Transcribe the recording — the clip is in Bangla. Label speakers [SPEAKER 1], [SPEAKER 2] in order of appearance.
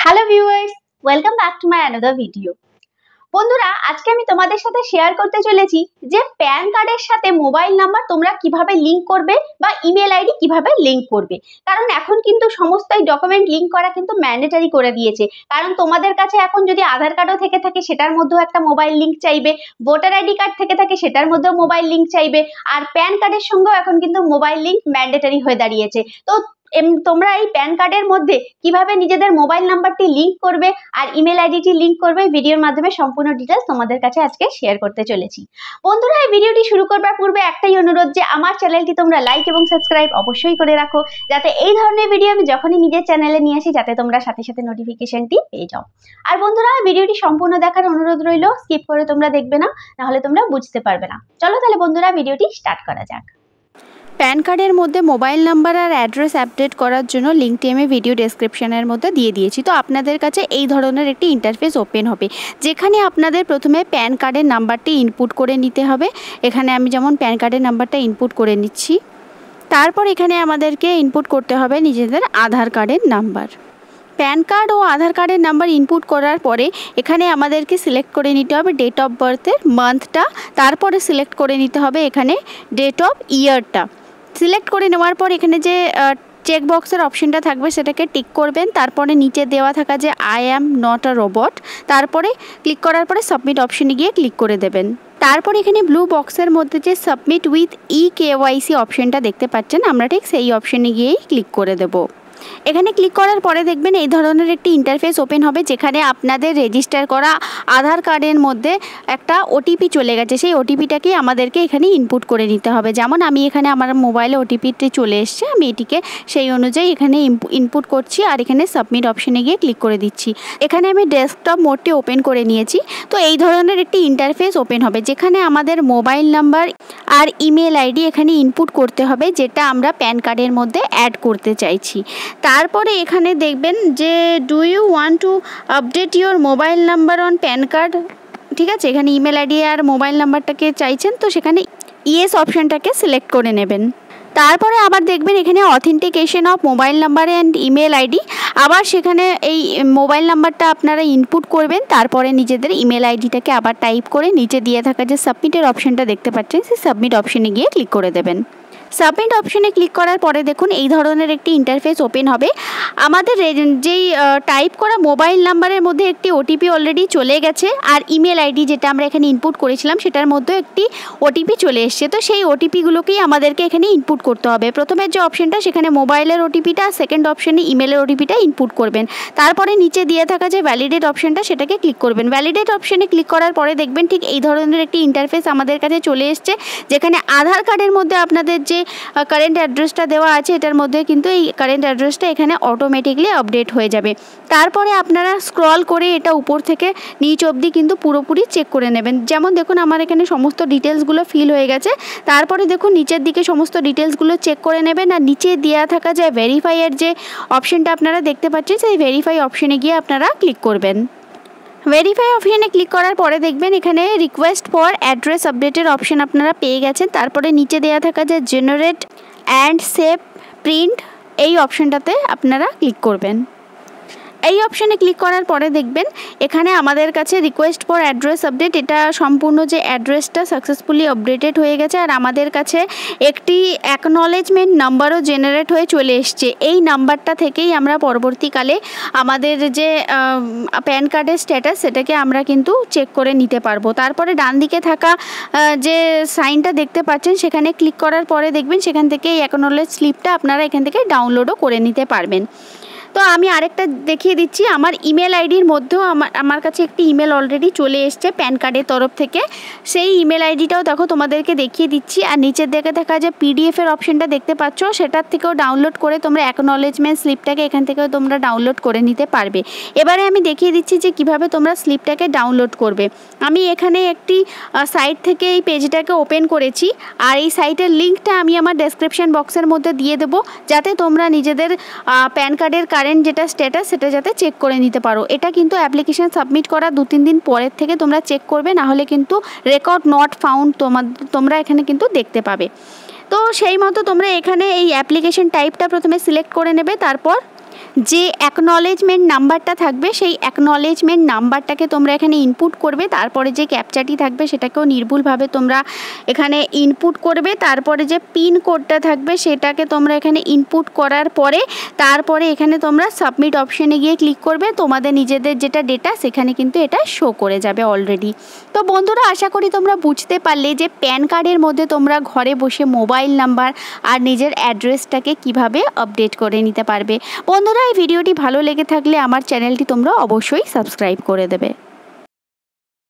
[SPEAKER 1] Hello viewers, welcome back to my another video. বন্ধুরা, আজকে আমি তোমাদের সাথে শেয়ার করতে চলেছি যে প্যান কার্ডের সাথে মোবাইল নাম্বার তোমরা কিভাবে লিংক করবে বা ইমেল আইডি কিভাবে লিংক করবে। কারণ এখন কিন্তু সমস্ত ডকুমেন্ট লিংক করা কিন্তু ম্যান্ডেটরি করে দিয়েছে। কারণ তোমাদের কাছে এখন যদি আধার কার্ডও থেকে থাকে সেটার মধ্যেও একটা মোবাইল লিংক চাইবে, ভোটার আইডি কার্ড থেকে থাকে সেটার মধ্যেও মোবাইল লিংক চাইবে, আর প্যান কার্ডের সঙ্গেও এখন কিন্তু মোবাইল লিংক ম্যান্ডেটরি হয়ে দাঁড়িয়েছে। তো তোমরা এই প্যান কার্ডের মধ্যে কিভাবে নিজেদের মোবাইল নাম্বারটি লিংক করবে আর ইমেল আইডিটি লিংক করবে ভিডিওর মাধ্যমে সম্পূর্ণ ডিটেলস তোমাদের কাছে আজকে শেয়ার করতে চলেছি। বন্ধুরা, এই ভিডিওটি শুরু করবার পূর্বে একটাই অনুরোধ যে আমার চ্যানেলটি তোমরা লাইক এবং সাবস্ক্রাইব অবশ্যই করে রাখো, যাতে এই ধরনের ভিডিও আমি যখনই নিজের চ্যানেলে নিয়ে আসি যাতে তোমরা সাথে সাথে নোটিফিকেশনটি পেয়ে যাও। আর বন্ধুরা, ভিডিওটি সম্পূর্ণ দেখার অনুরোধ রইল, স্কিপ করে তোমরা দেখবে না, নাহলে তোমরা বুঝতে পারবে না। চলো তাহলে বন্ধুরা, ভিডিওটি স্টার্ট করা যাক।
[SPEAKER 2] প্যান কার্ডের মধ্যে মোবাইল নাম্বার আর অ্যাড্রেস আপডেট করার জন্য লিঙ্কটি আমি ভিডিও ডেসক্রিপশনের মধ্যে দিয়ে দিয়েছি। তো আপনাদের কাছে এই ধরনের একটি ইন্টারফেস ওপেন হবে, যেখানে আপনাদের প্রথমে প্যান কার্ডের নাম্বারটি ইনপুট করে নিতে হবে। এখানে আমি যেমন প্যান কার্ডের নাম্বারটা ইনপুট করে নিচ্ছি। তারপর এখানে আমাদেরকে ইনপুট করতে হবে নিজেদের আধার কার্ডের নাম্বার। প্যান কার্ড ও আধার কার্ডের নাম্বার ইনপুট করার পরে এখানে আমাদেরকে সিলেক্ট করে নিতে হবে ডেট অফ বার্থের মান্থটা, তারপরে সিলেক্ট করে নিতে হবে এখানে ডেট অফ ইয়ারটা। সিলেক্ট করে নেওয়ার পর এখানে যে চেক বক্সের অপশনটা থাকবে সেটাকে টিক করবেন। তারপরে নিচে দেওয়া থাকা যে I am not a robot, তারপরে ক্লিক করার পরে সাবমিট অপশনে গিয়ে ক্লিক করে দেবেন। তারপর এখানে ব্লু বক্সের মধ্যে যে সাবমিট উইথ KYC অপশনটা দেখতে পাচ্ছেন, আমরা ঠিক সেই অপশনে গিয়েই ক্লিক করে দেব। এখানে ক্লিক করার পরে দেখবেন এই ধরনের একটি ইন্টারফেস ওপেন হবে, যেখানে আপনাদের রেজিস্টার করা আধার কার্ডের মধ্যে একটা OTP চলে গেছে। সেই OTPটাকে আমাদেরকে এখানে ইনপুট করে নিতে হবে। যেমন আমি এখানে আমার মোবাইলে OTPটি চলে এসছে, আমি এটিকে সেই অনুযায়ী এখানে ইনপুট করছি আর এখানে সাবমিট অপশনে গিয়ে ক্লিক করে দিচ্ছি। এখানে আমি ডেস্কটপ মোডটি ওপেন করে নিয়েছি। তো এই ধরনের একটি ইন্টারফেস ওপেন হবে, যেখানে আমাদের মোবাইল নাম্বার আর ইমেল আইডি এখানে ইনপুট করতে হবে, যেটা আমরা প্যান কার্ডের মধ্যে অ্যাড করতে চাইছি। তারপরে এখানে দেখবেন যে do you want to update your mobile number on PAN card, ঠিক আছে। এখানে ইমেল আইডি আর মোবাইল নাম্বারটাকে চাইছেন, তো সেখানে ইয়েস অপশানটাকে সিলেক্ট করে নেবেন। তারপরে আবার দেখবেন এখানে authentication of mobile number and email ID, আবার সেখানে এই মোবাইল নাম্বারটা আপনারা ইনপুট করবেন। তারপরে নিজেদের ইমেল আইডিটাকে আবার টাইপ করে নিচে দিয়ে থাকা যে সাবমিটের অপশানটা দেখতে পাচ্ছেন, সেই সাবমিট অপশানে গিয়ে ক্লিক করে দেবেন। সাবমিট অপশনে ক্লিক করার পরে দেখুন এই ধরনের একটি ইন্টারফেস ওপেন হবে। আমাদের যেই টাইপ করা মোবাইল নাম্বারের মধ্যে একটি OTP অলরেডি চলে গেছে, আর ইমেল আইডি যেটা আমরা এখানে ইনপুট করেছিলাম সেটার মধ্যে একটি OTP চলে এসছে। তো সেই OTPগুলোকেই আমাদেরকে এখানে ইনপুট করতে হবে। প্রথমের যে অপশনটা সেখানে মোবাইলের OTPটা, সেকেন্ড অপশনে ইমেলের OTPটা ইনপুট করবেন। তারপরে নিচে দিয়ে থাকা যে ভ্যালিডেট অপশনটা সেটাকে ক্লিক করবেন। ভ্যালিডেট অপশনে ক্লিক করার পরে দেখবেন ঠিক এই ধরনের একটি ইন্টারফেস আমাদের কাছে চলে এসছে, যেখানে আধার কার্ডের মধ্যে আপনাদের যে কারেন্ট অ্যাড্রেসটা দেওয়া আছে এটার মধ্যে কিন্তু এই কারেন্ট অ্যাড্রেসটা এখানে অটোমেটিকলি আপডেট হয়ে যাবে। তারপরে আপনারা স্ক্রল করে এটা উপর থেকে নিচ অবধি কিন্তু পুরোপুরি চেক করে নেবেন। যেমন দেখুন আমার এখানে সমস্ত ডিটেলসগুলো ফিল হয়ে গেছে। তারপরে দেখুন নিচের দিকে সমস্ত ডিটেলসগুলো চেক করে নেবেন, আর নিচে দেওয়া থাকা যে ভেরিফাইয়ের যে অপশনটা আপনারা দেখতে পাচ্ছেন সেই ভেরিফাই অপশনে গিয়ে আপনারা ক্লিক করবেন। ভেরিফাই অপশানে ক্লিক করার পরে দেখবেন এখানে রিকোয়েস্ট ফর অ্যাড্রেস আপডেটের অপশান আপনারা পেয়ে গেছেন। তারপরে নিচে দেওয়া থাকা যে জেনারেট অ্যান্ড সেভ প্রিন্ট এই অপশানটাতে আপনারা ক্লিক করবেন। এই অপশানে ক্লিক করার পরে দেখবেন এখানে আমাদের কাছে রিকোয়েস্ট ফর অ্যাড্রেস আপডেট, এটা সম্পূর্ণ যে অ্যাড্রেসটা সাকসেসফুলি আপডেটেড হয়ে গেছে, আর আমাদের কাছে একটি অ্যাকনলেজমেন্ট নাম্বারও জেনারেট হয়ে চলে এসছে। এই নাম্বারটা থেকেই আমরা পরবর্তীকালে আমাদের যে প্যান কার্ডের স্ট্যাটাস সেটাকে আমরা কিন্তু চেক করে নিতে পারবো। তারপরে ডান দিকে থাকা যে সাইনটা দেখতে পাচ্ছেন সেখানে ক্লিক করার পরে দেখবেন সেখান থেকে এই অ্যাকনলেজ স্লিপটা আপনারা এখান থেকে ডাউনলোডও করে নিতে পারবেন। তো আমি আরেকটা দেখিয়ে দিচ্ছি, আমার ইমেল আইডির মধ্যেও আমার কাছে একটি ইমেল অলরেডি চলে এসছে প্যান কার্ডের তরফ থেকে। সেই ইমেল আইডিটাও দেখো তোমাদেরকে দেখিয়ে দিচ্ছি, আর নিচের দিকে দেখা যে PDF-এর অপশনটা দেখতে পাচ্ছ সেটার থেকেও ডাউনলোড করে তোমরা অ্যাকনলেজমেন্ট স্লিপটাকে এখান থেকেও তোমরা ডাউনলোড করে নিতে পারবে। এবারে আমি দেখিয়ে দিচ্ছি যে কিভাবে তোমরা স্লিপটাকে ডাউনলোড করবে। আমি এখানে একটি সাইট থেকে এই পেজটাকে ওপেন করেছি, আর এই সাইটের লিঙ্কটা আমি আমার ডেসক্রিপশন বক্সের মধ্যে দিয়ে দেবো, যাতে তোমরা নিজেদের প্যান কার্ডের যেটা স্ট্যাটাস সেটা যাতে চেক করে নিতে পারো। এটা কিন্তু অ্যাপ্লিকেশন সাবমিট করা 2-3 দিন পরের থেকে তোমরা চেক করবে, না হলে কিন্তু রেকর্ড নট ফাউন্ড তোমরা এখানে কিন্তু দেখতে পাবে। তো সেই মতো তোমরা এখানে এই অ্যাপ্লিকেশন টাইপটা প্রথমে সিলেক্ট করে নেবে, তারপর যে অ্যাকনলেজমেন্ট নাম্বারটা থাকবে সেই অ্যাকনলেজমেন্ট নাম্বারটাকে তোমরা এখানে ইনপুট করবে। তারপরে যে ক্যাপচাটি থাকবে সেটাকেও নির্ভুলভাবে তোমরা এখানে ইনপুট করবে। তারপরে যে পিন কোডটা থাকবে সেটাকে তোমরা এখানে ইনপুট করার পরে তারপরে এখানে তোমরা সাবমিট অপশানে গিয়ে ক্লিক করবে। তোমাদের নিজেদের যেটা ডেটা সেখানে কিন্তু এটা শো করে যাবে অলরেডি। তো বন্ধুরা, আশা করি তোমরা বুঝতে পারলে যে প্যান কার্ডের মধ্যে তোমরা ঘরে বসে মোবাইল নাম্বার আর নিজের অ্যাড্রেসটাকে কিভাবে আপডেট করে নিতে পারবে। বন্ধুরা, এই ভিডিওটি ভালো লেগে থাকলে আমার চ্যানেলটি তোমরা অবশ্যই সাবস্ক্রাইব করে দেবে।